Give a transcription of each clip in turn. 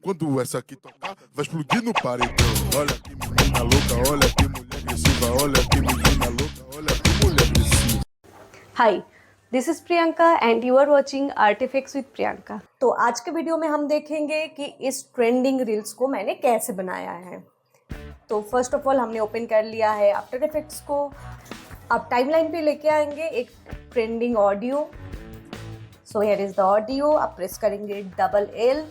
Quando essa aqui tocar, vai explodir no paredão. Olha que menina louca, olha que mulher agressiva, olha que menina louca, olha que mulher agressiva. Hi, this is Priyanka and you are watching artifacts with Priyanka. तो आज के video में हम देखेंगे कि इस trending reels को मैंने कैसे बनाया है। तो फर्स्ट ऑफ ऑल हमने ओपन कर लिया है आफ्टर इफेक्ट्स को। अब टाइमलाइन पे लेके आएंगे एक trending audio. So here is the audio. अब प्रेस करेंगे डबल एल।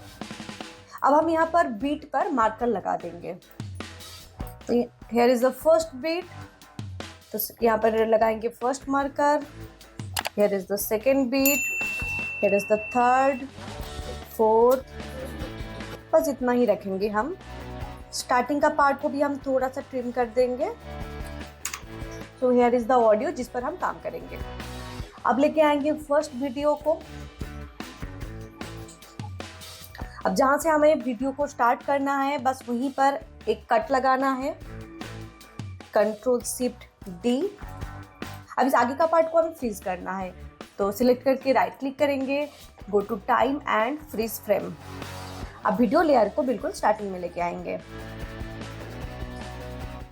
अब हम यहाँ पर बीट पर मार्कर लगा देंगे। तो here is the first beat, तो यहाँ पर लगाएंगे first marker. Here is the second beat, here is the third, fourth, बस इतना ही रखेंगे हम। स्टार्टिंग का पार्ट को भी हम थोड़ा सा ट्रिम कर देंगे। So here is the audio जिस पर हम काम करेंगे। अब लेके आएंगे फर्स्ट वीडियो को। अब जहाँ से हमें वीडियो को स्टार्ट करना है बस वहीं पर एक कट लगाना है, कंट्रोल शिफ्ट डी। अब इस आगे का पार्ट को हमें फ्रीज करना है, तो सिलेक्ट करके राइट क्लिक करेंगे, go to time and freeze frame. अब वीडियो लेयर को बिल्कुल स्टार्टिंग में लेके आएंगे।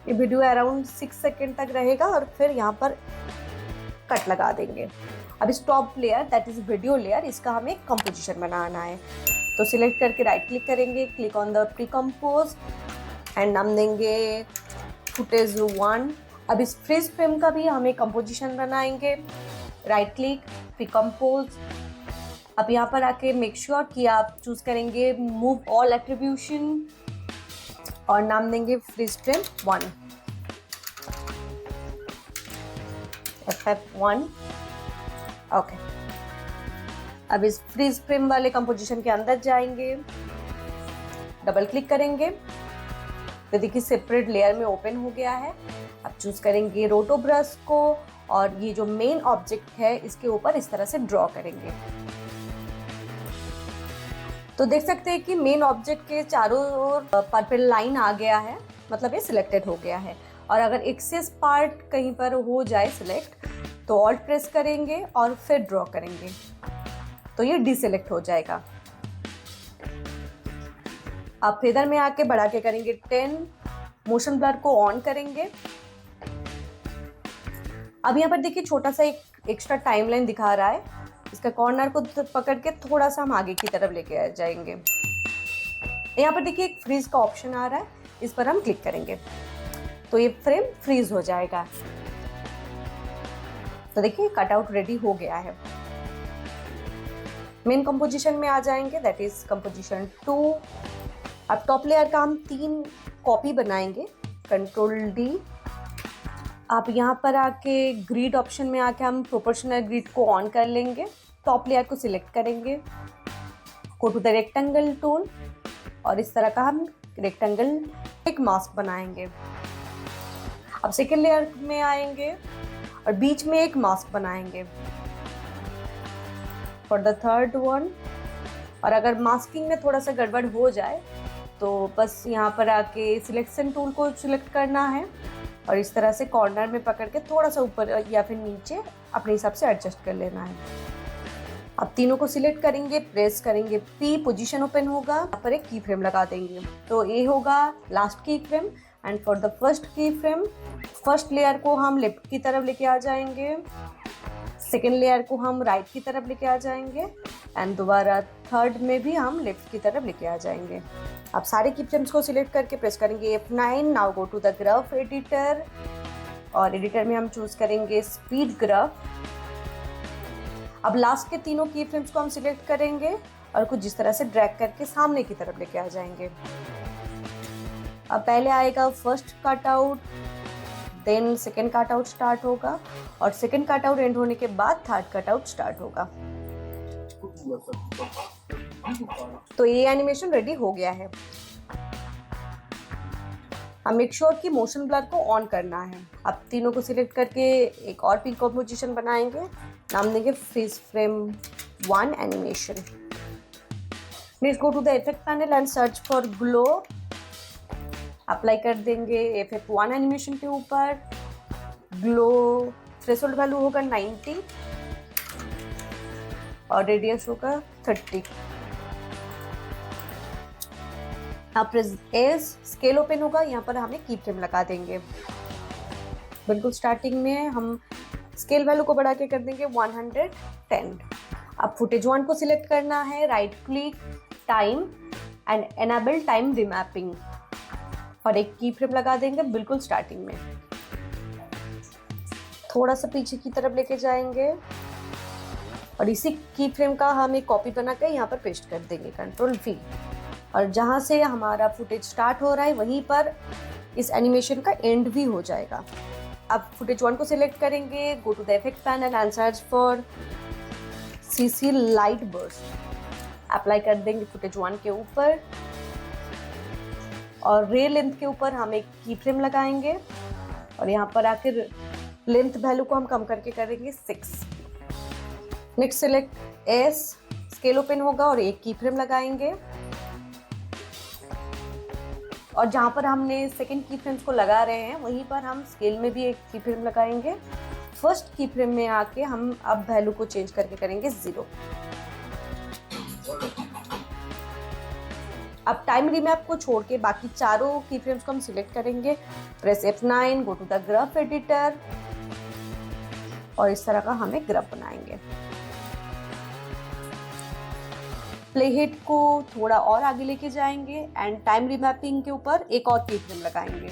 ये वीडियो अराउंड 6 सेकेंड तक रहेगा और फिर यहाँ पर कट लगा देंगे। अब इस top layer that is video layer, इसका हमें कंपोजिशन बनाना है, तो सिलेक्ट करके राइट क्लिक करेंगे, click on the pre compose and नाम देंगे फुटेज 1। अब इस फ्रीज फ्रेम का भी हमें कंपोजिशन बनाएंगे, राइट क्लिक, प्री कंपोज। अब यहाँ पर आके मेक श्योर कि आप चूज करेंगे मूव ऑल एट्रीब्यूशन और नाम देंगे फ्रीज फ्रेम 1, FF1। ओके, अब इस फ्रीज फ्रेम वाले कंपोजिशन के अंदर जाएंगे, डबल क्लिक करेंगे, तो देखिए सेपरेट लेयर में ओपन हो गया है। अब चूज करेंगे रोटो ब्रश को और ये जो मेन ऑब्जेक्ट है इसके ऊपर इस तरह से ड्रॉ करेंगे। तो देख सकते हैं कि मेन ऑब्जेक्ट के चारों ओर पर्पल लाइन आ गया है, मतलब ये सिलेक्टेड हो गया है। और अगर एक्सेस पार्ट कहीं पर हो जाए सिलेक्ट, तो ऑल्ट प्रेस करेंगे और फिर ड्रॉ करेंगे, तो ये डिसेलेक्ट हो जाएगा। अब फेदर में आके बढ़ा के करेंगे 10, मोशन ब्लर को ऑन करेंगे। अब यहाँ पर देखिए छोटा सा एक एक्स्ट्रा टाइमलाइन दिखा रहा है, इसका कॉर्नर को पकड़ के थोड़ा सा हम आगे की तरफ लेके आ जाएंगे। यहाँ पर देखिए एक फ्रीज का ऑप्शन आ रहा है, इस पर हम क्लिक करेंगे तो ये फ्रेम फ्रीज हो जाएगा। तो देखिए कटआउट रेडी हो गया है। मेन कंपोजिशन में आ जाएंगे, दैट इज कंपोजिशन 2। अब टॉप लेयर का हम 3 कॉपी बनाएंगे, कंट्रोल डी। आप यहाँ पर आके ग्रिड ऑप्शन में आके हम प्रोपोर्शनल ग्रिड को ऑन कर लेंगे, टॉप लेयर को सिलेक्ट करेंगे, go to the rectangle tool और इस तरह का हम रेक्टेंगल एक मास्क बनाएंगे। अब सेकेंड लेयर में आएंगे और बीच में एक मास्क बनाएंगे फॉर द थर्ड वन। और अगर मास्किंग में थोड़ा सा गड़बड़ हो जाए तो बस यहाँ पर आके सिलेक्शन टूल को सिलेक्ट करना है और इस तरह से कॉर्नर में पकड़ के थोड़ा सा ऊपर या फिर नीचे अपने हिसाब से एडजस्ट कर लेना है। अब तीनों को सिलेक्ट करेंगे, प्रेस करेंगे पी, पोजीशन ओपन होगा, यहाँ पर एक की फ्रेम लगा देंगे, तो ये होगा लास्ट की frame. And for the first की फ्रेम, फर्स्ट लेयर को हम लेफ्ट की तरफ लेके आ जाएंगे, सेकेंड लेयर को हम राइट की तरफ लेके आ जाएंगे एंड दोबारा थर्ड में भी हम लेफ्ट की तरफ लेके आ जाएंगे। अब सारे की फ्रेम्स को सिलेक्ट करके प्रेस करेंगे F9। Now go to the graph editor और एडिटर में हम चूज करेंगे स्पीड ग्राफ। अब लास्ट के तीनों की फ्रेम्स को हम सिलेक्ट करेंगे और कुछ जिस तरह से ड्रैग करके सामने की तरफ लेके आ जाएंगे। अब पहले आएगा first cut out, then second cut out start होगा और सेकेंड कट आउट एंड होने के बाद थर्ड कट आउट स्टार्ट होगा। तो ये एनिमेशन रेडी हो गया है। हम मेक श्योर कि मोशन ब्लर को ऑन करना है। अब तीनों को सिलेक्ट करके एक और पिन कंपोजिशन बनाएंगे, नाम देंगे freeze frame 1 animation. Next go to the effect panel and search for glow. Apply कर देंगे FF1 एनिमेशन के ऊपर। ग्लो थ्रेशोल्ड वैल्यू होगा 90 और रेडियस होगा 30। आप प्रेस एस, स्केल ओपन होगा, यहाँ पर हमें की फ्रेम लगा देंगे। बिल्कुल स्टार्टिंग में हम स्केल वैल्यू को बढ़ा के कर देंगे 110। अब फुटेज 1 को सिलेक्ट करना है, right click, time and enable time remapping, और एक की फ्रेम लगा देंगे बिल्कुल स्टार्टिंग में। थोड़ा सा पीछे की तरफ लेके जाएंगे और इसी की फ्रेम का हम एक कॉपी बना के यहाँ पर पेस्ट कर देंगे, कंट्रोल V। और जहाँ से हमारा फुटेज स्टार्ट हो रहा है वहीं पर इस एनिमेशन का एंड भी हो जाएगा। अब फुटेज 1 को सिलेक्ट करेंगे, go to the effect panel and search for CC light burst. Apply कर देंगे फुटेज 1 के ऊपर और रे लेंथ के ऊपर हम एक की फ्रेम लगाएंगे और यहाँ पर आकर लेंथ वैल्यू को हम कम करके करेंगे 6। Next select S, scale open होगा और एक की फ्रेम लगाएंगे और जहाँ पर हमने सेकंड की फ्रेम्स को लगा रहे हैं वहीं पर हम स्केल में भी एक की फ्रेम लगाएंगे। फर्स्ट की फ्रेम में आके हम अब वैल्यू को चेंज करके करेंगे 0। अब टाइम रीमैप को छोड़ के बाकी चारों की फ्रेम्स को हम सिलेक्ट करेंगे, press F9, go to the graph editor और इस तरह का हमें ग्राफ बनाएंगे। प्ले हेड को थोड़ा और आगे लेके जाएंगे एंड टाइम रीमैपिंग के ऊपर एक और की फ्रेम लगाएंगे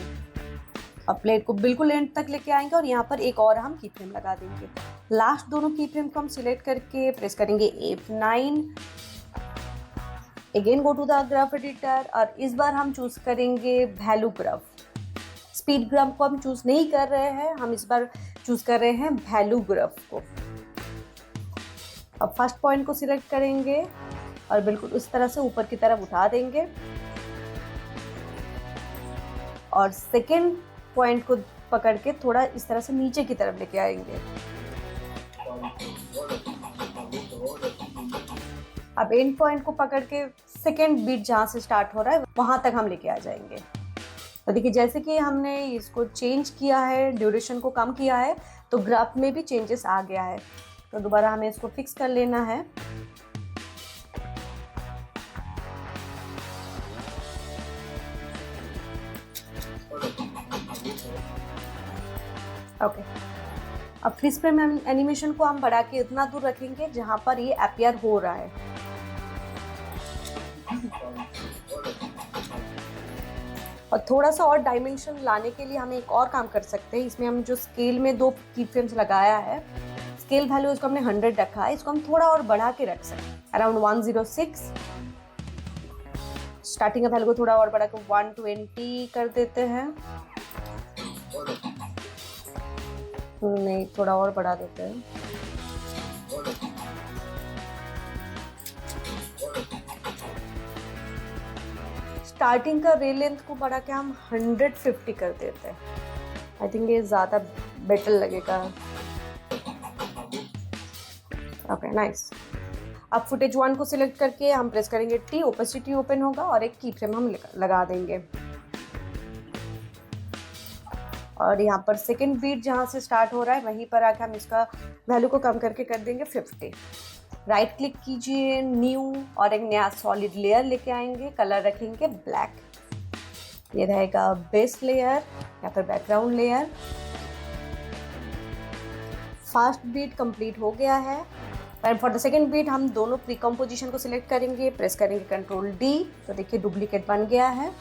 और प्ले हेड को बिल्कुल एंड तक लेके आएंगे और यहाँ पर एक और हम की फ्रेम लगा देंगे। लास्ट दोनों की फ्रेम को हम सिलेक्ट करके प्रेस करेंगे F9, again go to the graph editor और इस बार हम चूज करेंगे वैल्यू ग्राफ। स्पीड ग्राफ को हम चूज नहीं कर रहे हैं, हम इस बार चूज कर रहे हैं वैल्यू ग्राफ को। अब फर्स्ट पॉइंट को सिलेक्ट करेंगे और बिल्कुल उस तरह से ऊपर की तरफ उठा देंगे और सेकेंड पॉइंट को पकड़ के थोड़ा इस तरह से नीचे की तरफ लेके आएंगे। अब एंड पॉइंट को पकड़ के सेकेंड बीट जहाँ से स्टार्ट हो रहा है वहां तक हम लेके आ जाएंगे। तो देखिए जैसे कि हमने इसको चेंज किया है, ड्यूरेशन को कम किया है, तो ग्राफ में भी चेंजेस आ गया है। तो दोबारा हमें इसको फिक्स कर लेना है। ओके, अब फ्रीज फ्रेम एनिमेशन को हम बढ़ा के इतना दूर रखेंगे जहां पर ये अपीयर हो रहा है। और थोड़ा सा और डायमेंशन लाने के लिए हम एक और काम कर सकते हैं। इसमें हम जो स्केल में 2 की फ्रेम्स लगाया है, स्केल वैल्यू इसको हमने 100 रखा है, इसको हम थोड़ा और बढ़ा के रख सकते हैं, अराउंड 106। स्टार्टिंग का वैल्यू को थोड़ा और बढ़ा के 120 कर देते हैं, नहीं थोड़ा और बढ़ा देते हैं। स्टार्टिंग का रे लेंथ को बढ़ा के हम 150 कर देते हैं। आई थिंक ये ज़्यादा बेटर लगेगा। Okay nice. अब फुटेज 1 को सिलेक्ट करके हम प्रेस करेंगे T, ओपेसिटी ओपन होगा और एक की फ्रेम हम लगा देंगे और यहाँ पर सेकेंड बीट जहाँ से स्टार्ट हो रहा है वहीं पर आके हम इसका वैल्यू को कम करके कर देंगे 50। राइट क्लिक कीजिए, न्यू, और एक नया सॉलिड लेयर लेके आएंगे, कलर रखेंगे ब्लैक। ये रहेगा बेस लेयर या फिर background layer. First beat complete हो गया है and for the second beat हम दोनों प्री कंपोजिशन को सिलेक्ट करेंगे, प्रेस करेंगे कंट्रोल D। तो देखिए डुप्लीकेट बन गया है।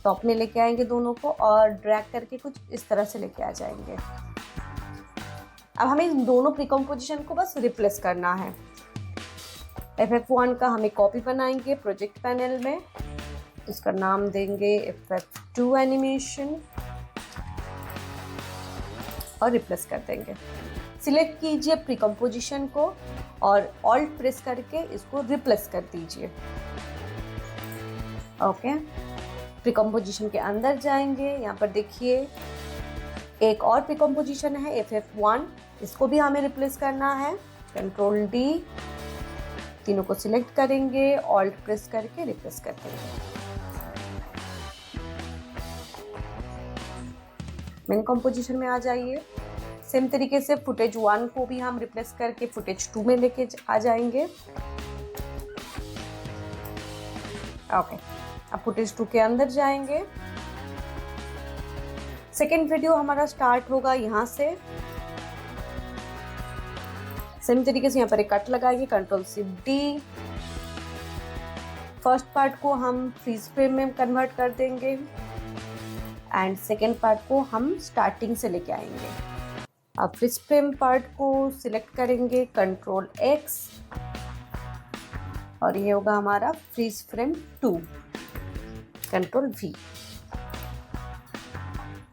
टॉप में लेके आएंगे दोनों को और ड्रैग करके कुछ इस तरह से लेके आ जाएंगे। अब हमें इन दोनों प्री कंपोजिशन को बस रिप्लेस करना है। FF1 का हमें कॉपी बनाएंगे प्रोजेक्ट पैनल में, इसका नाम देंगे FF2 एनिमेशन और रिप्लेस कर देंगे। सिलेक्ट कीजिए प्री कंपोजिशन को और ऑल्ट प्रेस करके इसको रिप्लेस कर दीजिए। ओके, प्री कंपोजिशन के अंदर जाएंगे, यहाँ पर देखिए एक और प्री कंपोजिशन है FF1, इसको भी हमें रिप्लेस करना है। कंट्रोल D, तीनों को सिलेक्ट करेंगे, ऑल्ट प्रेस करके रिप्लेस कर देंगे। मेन कंपोजिशन में आ जाइए। सेम तरीके से फुटेज 1 को भी हम रिप्लेस करके फुटेज 2 में लेके आ जाएंगे। ओके, अब फुटेज 2 के अंदर जाएंगे। सेकेंड वीडियो हमारा स्टार्ट होगा यहाँ से। सेम तरीके से यहाँ पर एक कट लगाएंगे, Ctrl+C+D। फर्स्ट पार्ट को हम फ्रीज फ्रेम में कन्वर्ट कर देंगे एंड सेकेंड पार्ट को हम स्टार्टिंग से लेके आएंगे। अब फ्रीज फ्रेम पार्ट को सिलेक्ट करेंगे, Ctrl+X, और ये होगा हमारा फ्रीज फ्रेम 2, Ctrl+V।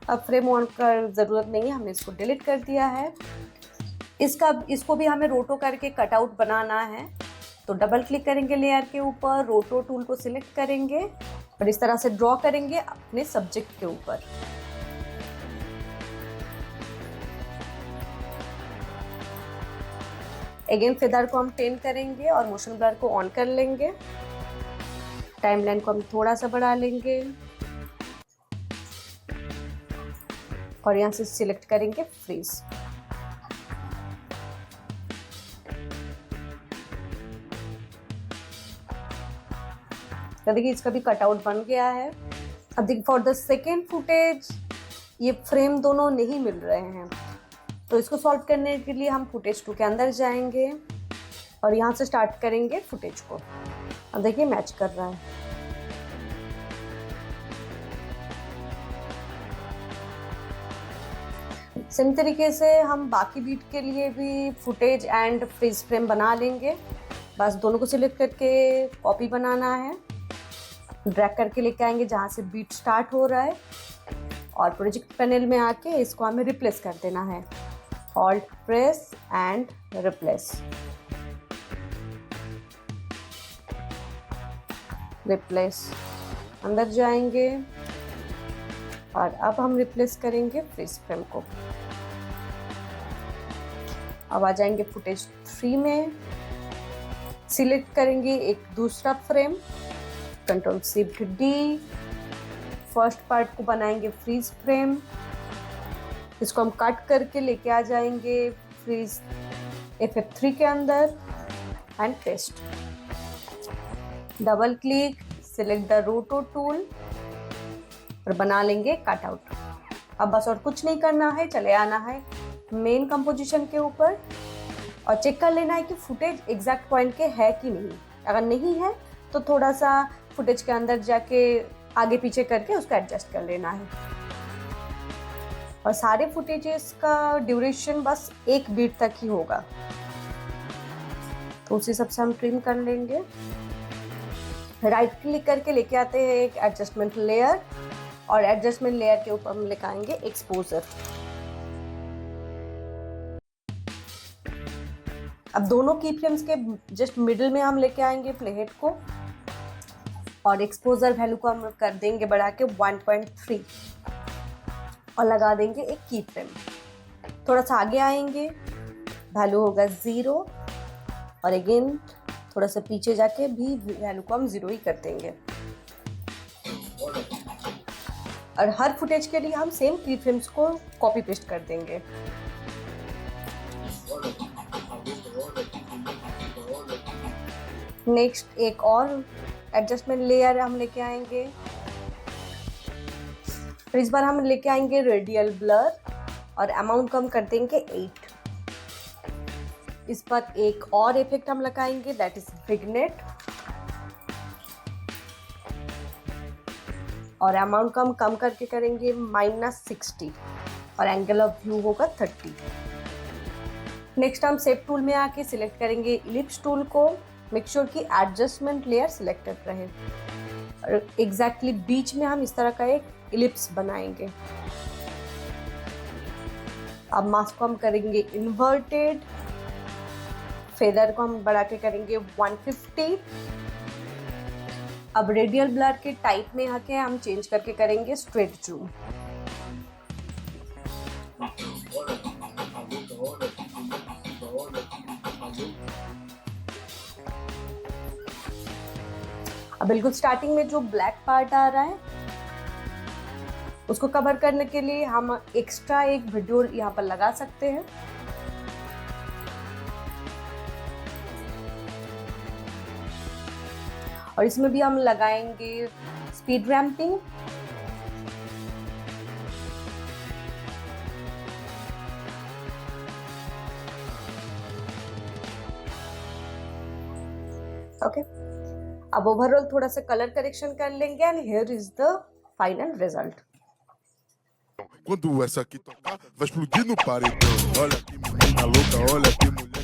अब फ्रेम ऑन कर ज़रूरत नहीं है, हमने इसको डिलीट कर दिया है। इसको भी हमें रोटो करके कटआउट बनाना है, तो डबल क्लिक करेंगे लेयर के ऊपर, रोटो टूल को सिलेक्ट करेंगे और इस तरह से ड्रॉ करेंगे अपने सब्जेक्ट के ऊपर। अगेन फेदर को हम टेन करेंगे और मोशन ब्लर को ऑन कर लेंगे। टाइमलाइन को हम थोड़ा सा बढ़ा लेंगे और यहाँ से सिलेक्ट करेंगे फ्रीज। तो देखिए इसका भी कटआउट बन गया है। अब देखिए फॉर द सेकेंड फुटेज ये फ्रेम दोनों नहीं मिल रहे हैं, तो इसको सॉल्व करने के लिए हम फुटेज 2 के अंदर जाएंगे और यहाँ से स्टार्ट करेंगे फुटेज को। अब देखिए मैच कर रहा है। सेम तरीके से हम बाकी बीट के लिए भी फुटेज एंड फ्रीज फ्रेम बना लेंगे। बस दोनों को सिलेक्ट करके कॉपी बनाना है, ड्रैग करके लेके आएंगे जहाँ से बीट स्टार्ट हो रहा है और प्रोजेक्ट पैनल में आके इसको हमें रिप्लेस कर देना है। Alt press and replace, replace अंदर जाएंगे और अब हम रिप्लेस करेंगे फ्रीज फ्रेम को। अब आ जाएंगे फुटेज 3 में, सिलेक्ट करेंगे एक दूसरा फ्रेम, Ctrl+C+D। फर्स्ट पार्ट को बनाएंगे फ्रीज फ्रेम, इसको हम कट करके लेके आ जाएंगे फ्रीज FF3 के अंदर and paste. Double click, select the रोटो टूल और बना लेंगे कटआउट। अब बस और कुछ नहीं करना है, चले आना है मेन कंपोजिशन के ऊपर और चेक कर लेना है कि फुटेज एग्जैक्ट पॉइंट के है कि नहीं। अगर नहीं है तो थोड़ा सा फुटेज के अंदर जाके आगे पीछे करके उसको एडजस्ट कर लेना है। और सारे फुटेजेस का ड्यूरेशन बस 1 बीट तक ही होगा, तो उसी सबसे हम ट्रिम कर लेंगे। राइट क्लिक करके लेके आते हैं एक एडजस्टमेंट लेयर और एडजस्टमेंट लेयर के ऊपर हम लेके आएंगे एक्सपोजर। अब दोनों की फ्रेम्स के जस्ट मिडिल में हम लेके आएंगे प्लेहेड को और एक्सपोजर वैल्यू को हम कर देंगे बढ़ा के 1.3 और लगा देंगे एक की फ्रेम। थोड़ा सा आगे आएंगे, वैल्यू होगा 0 और अगेन थोड़ा सा पीछे जाके भी वैल्यू को हम 0 ही कर देंगे। और हर फुटेज के लिए हम सेम की फ्रेम्स को कॉपी पेस्ट कर देंगे। नेक्स्ट एक और एडजस्टमेंट लेयर हम लेके आएंगे, फिर इस बार हम लेके आएंगे रेडियल ब्लर और अमाउंट कम कर देंगे 8। इस पर एक और इफेक्ट हम लगाएंगे, दैट इज विग्नेट, और अमाउंट कम करके करेंगे -60 और एंगल ऑफ व्यू होगा 30। नेक्स्ट हम शेप टूल में आके सिलेक्ट करेंगे इलिप्स टूल को, मेक श्योर कि एडजस्टमेंट लेयर सिलेक्टेड रहे और एग्जैक्टली बीच में हम इस तरह का एक इलिप्स बनाएंगे। अब मास्क को हम करेंगे इन्वर्टेड, फेदर को हम बढ़ा के करेंगे 150। अब रेडियल ब्लर के टाइप में आके हम चेंज करके करेंगे स्ट्रेट जूम। अब बिल्कुल स्टार्टिंग में जो ब्लैक पार्ट आ रहा है उसको कवर करने के लिए हम एक्स्ट्रा एक वीडियो यहाँ पर लगा सकते हैं। और इसमें भी हम लगाएंगे स्पीड रैम्पिंग। ओके, अब ओवरऑल थोड़ा सा कलर करेक्शन कर लेंगे and here is the final result. Quando essa aqui tocar, vai explodir no paredão. Olha que menina louca, olha que mulher.